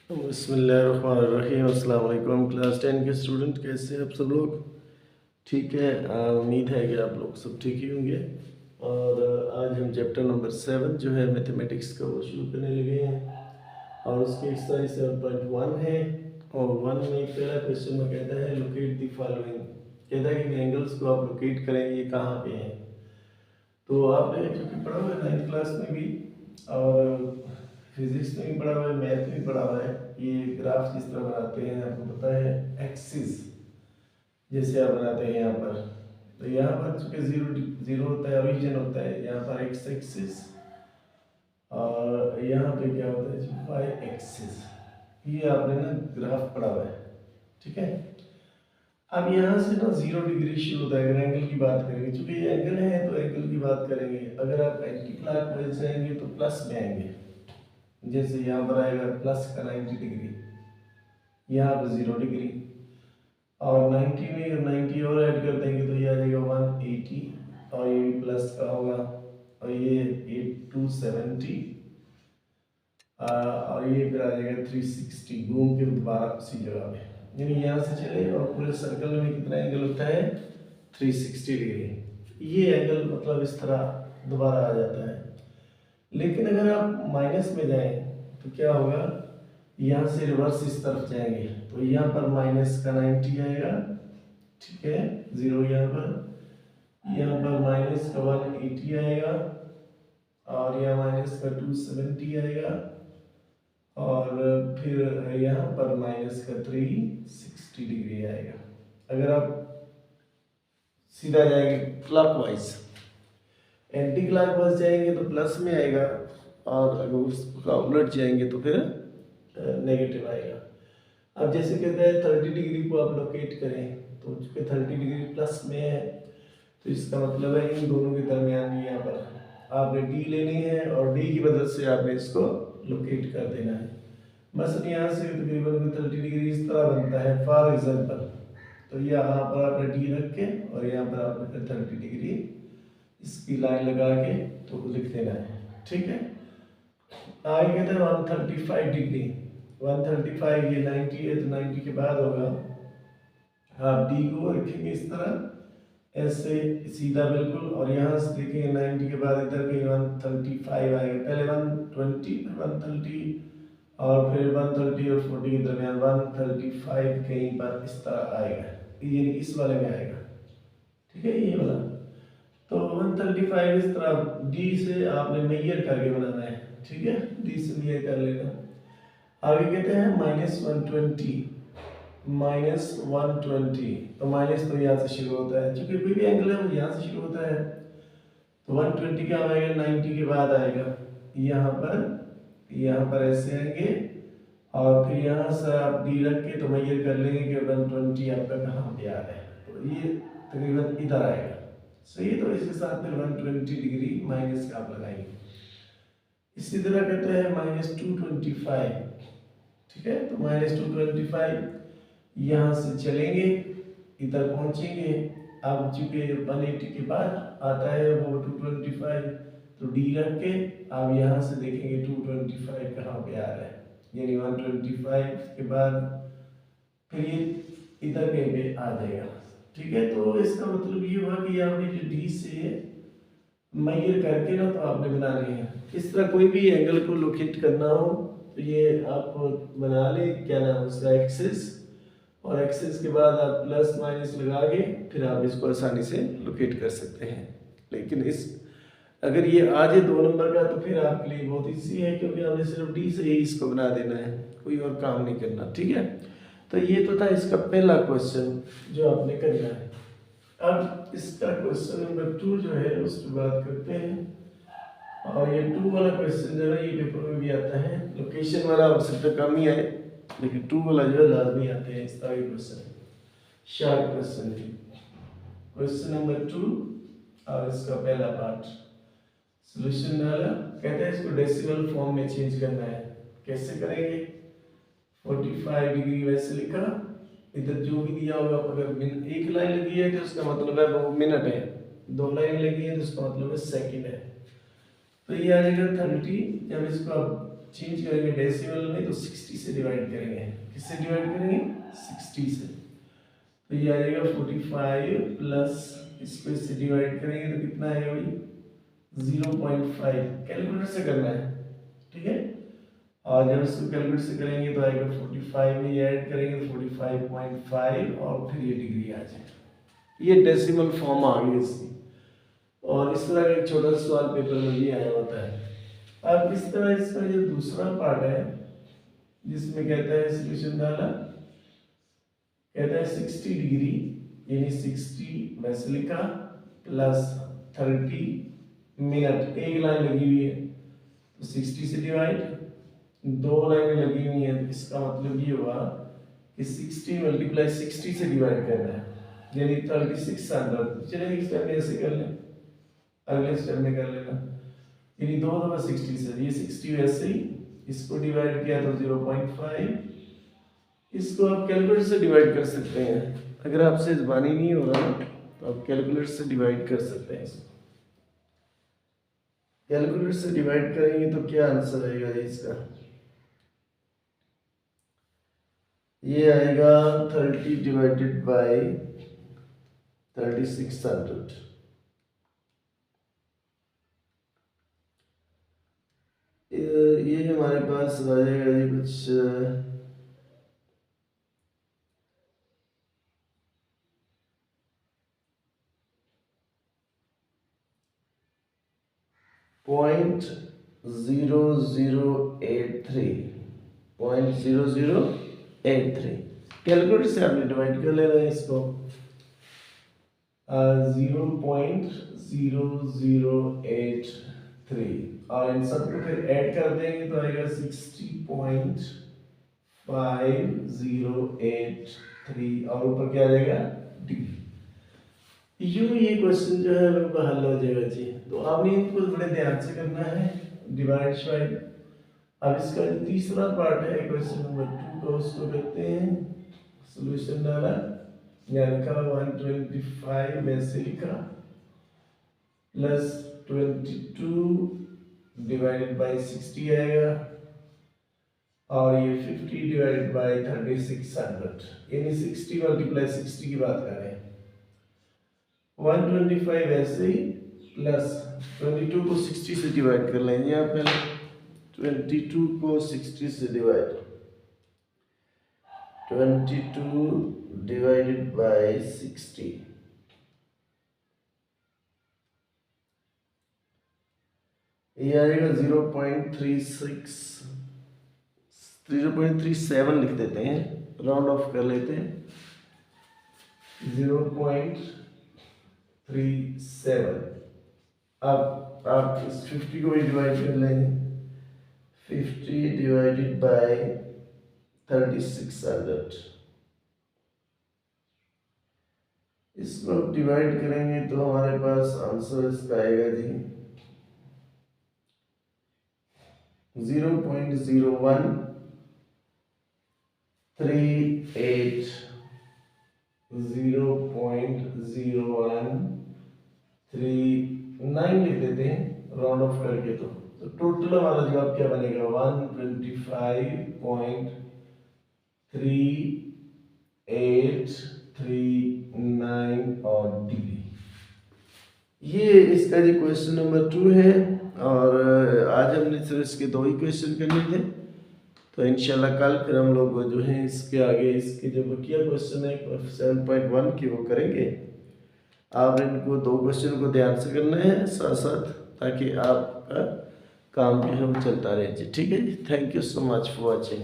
बिस्मिल्लाहिर्रहमानिर्रहीम। अस्सलाम वालेकुम क्लास 10 के स्टूडेंट, कैसे हैं आप सब लोग? ठीक है। उम्मीद है कि आप लोग सब ठीक ही होंगे। और आज हम चैप्टर नंबर 7 जो है मैथमेटिक्स का वो शुरू करने लगे हैं और उसकी एक्सरसाइज 7.1 है। और 1 में पहला क्वेश्चन में कहता है लोकेट द फॉलोइंग। कहता है कि एंगल्स को आप लोकेट करें, ये कहाँ पे हैं। तो आपने चूँकि पढ़ा हुआ है 9th क्लास में भी और फिजिक्स में भी पढ़ा हुआ है, मैथ में भी पढ़ा हुआ है। ये ग्राफ जिस तरह बनाते हैं आपको पता है, एक्सिस जैसे आप बनाते हैं यहाँ पर। तो यहाँ पर चूँकि जीरो जीरो होता है, ओरिजिन होता है, यहाँ पर एक्स एक्सिस और यहाँ पे क्या होता है वाई एक्सिस। ये आपने ना ग्राफ पढ़ा हुआ है, ठीक है। अब यहाँ से ना 0 डिग्री शुरू होता है। अगर एंगल की बात करेंगे, चूंकि ये एंगल है तो एंगल की बात करेंगे। अगर आप एंटी क्लॉकवाइज जाएंगे तो प्लस में आएंगे। जैसे यहाँ पर आएगा प्लस का 90 डिग्री, यहाँ पर 0 डिग्री, और 90 में 90 और ऐड कर देंगे तो ये आ जाएगा 180, और ये भी प्लस का होगा, और ये 270, और ये फिर आ जाएगा 360 घूम के दोबारा उसी जगह पे। यानी यहाँ से चले और पूरे सर्कल में कितना एंगल होता है 360 डिग्री। ये एंगल मतलब इस तरह दोबारा आ जाता है। लेकिन अगर आप माइनस में जाएं तो क्या होगा, यहाँ से रिवर्स इस तरफ जाएंगे तो यहाँ पर माइनस का 90 आएगा, ठीक है, 0 यहाँ पर माइनस का 180 आएगा, और यहाँ माइनस का 270 आएगा, और फिर यहाँ पर माइनस का 360 डिग्री आएगा। अगर आप सीधा जाएंगे क्लॉकवाइज, एंटी क्लॉकवाइज जाएंगे तो प्लस में आएगा, और अगर उसका उलट जाएंगे तो फिर नेगेटिव आएगा। अब जैसे कहते हैं 30 डिग्री को आप लोकेट करें, तो चूँकि 30 डिग्री प्लस में है तो इसका मतलब है इन दोनों के दरमियान यहाँ पर आपने डी लेनी है, और डी की मदद से आपने इसको लोकेट कर देना है। मसलन यहाँ से तकरीबन 30 डिग्री इस तरह बनता है फॉर एग्जांपल। तो यहाँ पर आपने डी रख के और यहाँ पर आपने 30 डिग्री इसकी लाइन लगा के तो लिख देना है, ठीक है। आगे कहते हैं 135 डिग्री, 135 ये 90 है तो 90 के बाद होगा, आप डी को रखेंगे इस तरह ऐसे सीधा बिल्कुल, और यहाँ से देखेंगे 90 के बाद इधर कहीं 135 आएगा। पहले 120 फिर 130 और फिर 130 और 40 के दरमियान 135 कहीं पर इस तरह आएगा, ये इस वाले में आएगा, ठीक है, ये वाला। तो 135 इस तरह डी से आपने मेजर करके बनाना है, ठीक है, डी से मेजर कर लेना। आगे कहते हैं -120, -120, तो माइनस तो यहाँ से शुरू होता है, क्योंकि कोई भी एंगल है वो यहाँ से शुरू होता है। तो 120 क्या आएगा, 90 के बाद आएगा, यहाँ पर ऐसे आएंगे, और फिर यहाँ से आप डी रख के तो मेजर कर लेंगे कि 120 आपका कहाँ पे आ रहा है, तो ये तकरीबन इधर आएगा, सही है। तो इसके साथ फिर 120 डिग्री माइनस का आप लगाएंगे। इसी तरह कहते हैं -225, ठीक है। तो -225 यहाँ से चलेंगे इधर पहुँचेंगे। अब चूंकि 180 के बाद आता है वो 225, तो डी रख के आप यहाँ से देखेंगे 225 कहाँ पे आ रहा है, यानी 125 के बाद फिर ये इधर कहीं पे आ जाएगा, ठीक है। तो इसका मतलब ये हुआ कि आपने जो डी से मेजर करके ना तो आपने बनानी है। इस तरह कोई भी एंगल को लोकेट करना हो तो ये आप बना लें, क्या नाम उसका, एक्सिस, और एक्सिस के बाद आप प्लस माइनस लगा के फिर आप इसको आसानी से लोकेट कर सकते हैं। लेकिन इस अगर ये आ जाए 2 नंबर का तो फिर आपके लिए बहुत ईजी है, क्योंकि आपने सिर्फ डी से ही इसको बना देना है, कोई और काम नहीं करना, ठीक है। तो ये तो था इसका पहला क्वेश्चन जो आपने करना है। अब इसका क्वेश्चन नंबर 2 जो है उसकी बात करते हैं। और ये 2 वाला क्वेश्चन जो है ये पेपर में भी आता है, लोकेशन वाला हो सकता कम ही आए, लेकिन 2 वाला जो है लाजमी आते हैं इस तरह के क्वेश्चन, शार्ट क्वेश्चन है। क्वेश्चन नंबर 2 और इसका पहला पार्ट सॉल्यूशन डाला। कहते हैं इसको डेसिमल फॉर्म में चेंज करना है। कैसे करेंगे, 45 डिग्री वैसे लिखा, इधर जो भी दिया होगा, अगर एक लाइन लगी है तो उसका मतलब है वो मिनट है, 2 लाइन लगी है तो उसका मतलब है सेकंड है। तो ये आ जाएगा 30, जब इसको आप चेंज करेंगे डेसिमल में तो 60 से डिवाइड करेंगे। किससे डिवाइड करेंगे? 60 से। तो ये आ जाएगा 45 प्लस इसको इससे डिवाइड करेंगे तो कितना आएगा भाई? 0.5। कैलकुलेटर से करना है, ठीक है। और जब इसको कैलकुलेट से करेंगे तो आएगा 45 में ये ऐड करेंगे तो 45.5 और फिर ये डिग्री आ जाएगा। ये डेसिमल फॉर्म आ गई इसकी। और इस तरह का एक छोटा सा सवाल पेपर में भी आया होता है। अब इस तरह इसका जो दूसरा पार्ट है जिसमें कहता है सॉल्यूशन डाला, कहता है 60 डिग्री यानी 60 वैसे लिखा प्लस 30 मिनट, एक लाइन लगी हुई है तो 60 से डिवाइड, दो लाइनें लगी हुई हैं तो इसका मतलब ये हुआ कि 60 मल्टीप्लाई 60 से डिवाइड करना है यानी 3600। चलिए इस स्टेप में ऐसे कर लें, अगले स्टेप में कर लेना, यानी 2 दफा 60 से, ये 60 वैसे ही इसको डिवाइड किया तो 0.5। इसको आप कैलकुलेटर से डिवाइड कर सकते हैं। अगर आपसे ज़बानी नहीं हो रहा तो आप कैलकुलेटर से डिवाइड कर सकते हैं। इसको कैलकुलेटर से डिवाइड करेंगे तो क्या आंसर आएगा इसका? ये आएगा 30 डिवाइडेड बाय 3600। ये हमारे पास आ जाएगा ये कुछ 0.0083 कैलकुलेटर से आपने डिवाइड कर लेना है इसको। 0.0083 और इन सबको फिर ऐड कर देंगे तो आएगा 60.5083 और ऊपर क्या आ जाएगा? डिग्री। यूं ये क्वेश्चन जो है वो हल हो जाएगा जी। तो आपने इनको बड़े ध्यान से करना है, डिवाइड शाइड। अब इसका जो तीसरा पार्ट है क्वेश्चन नंबर 2 का, उसको कहते हैं सॉल्यूशन डाला, यहाँ लिखा 125 वैसे लिखा प्लस 22 डिवाइडेड बाय 60 आएगा और ये 50 डिवाइडेड बाय 3600 यानी 60 मल्टीप्लाई 60 की बात कर रहे हैं। 125 ऐसे ही प्लस 22 को 60 से डिवाइड कर लेंगे आप पहले। 22 को 60 से डिवाइड, 22 डिवाइडेड बाय 60 ये आएगा 0.37 लिख देते हैं, राउंड ऑफ कर लेते हैं। 0.37। अब आप इस 50 को भी डिवाइड कर लेंगे। 50 डिवाइडेड बाय 3600 इसको डिवाइड करेंगे तो हमारे पास आंसर इसका आएगा जी 0.0138 0.0139 लिख देते हैं राउंड ऑफ करके। तो टोटल हमारा जवाब क्या बनेगा? 125.3839 और डिग्री। ये इसका जी क्वेश्चन नंबर 2 है और आज हमने सिर्फ इसके 2 ही क्वेश्चन करने थे। तो इंशाल्लाह कल फिर हम लोग जो है इसके आगे इसके जो बकिया क्वेश्चन है 7.1 की वो करेंगे। आप इनको 2 क्वेश्चन को ध्यान से करना है साथ साथ, ताकि आपका काम जो है वो चलता रहे जी। ठीक है जी, thank you so much for watching.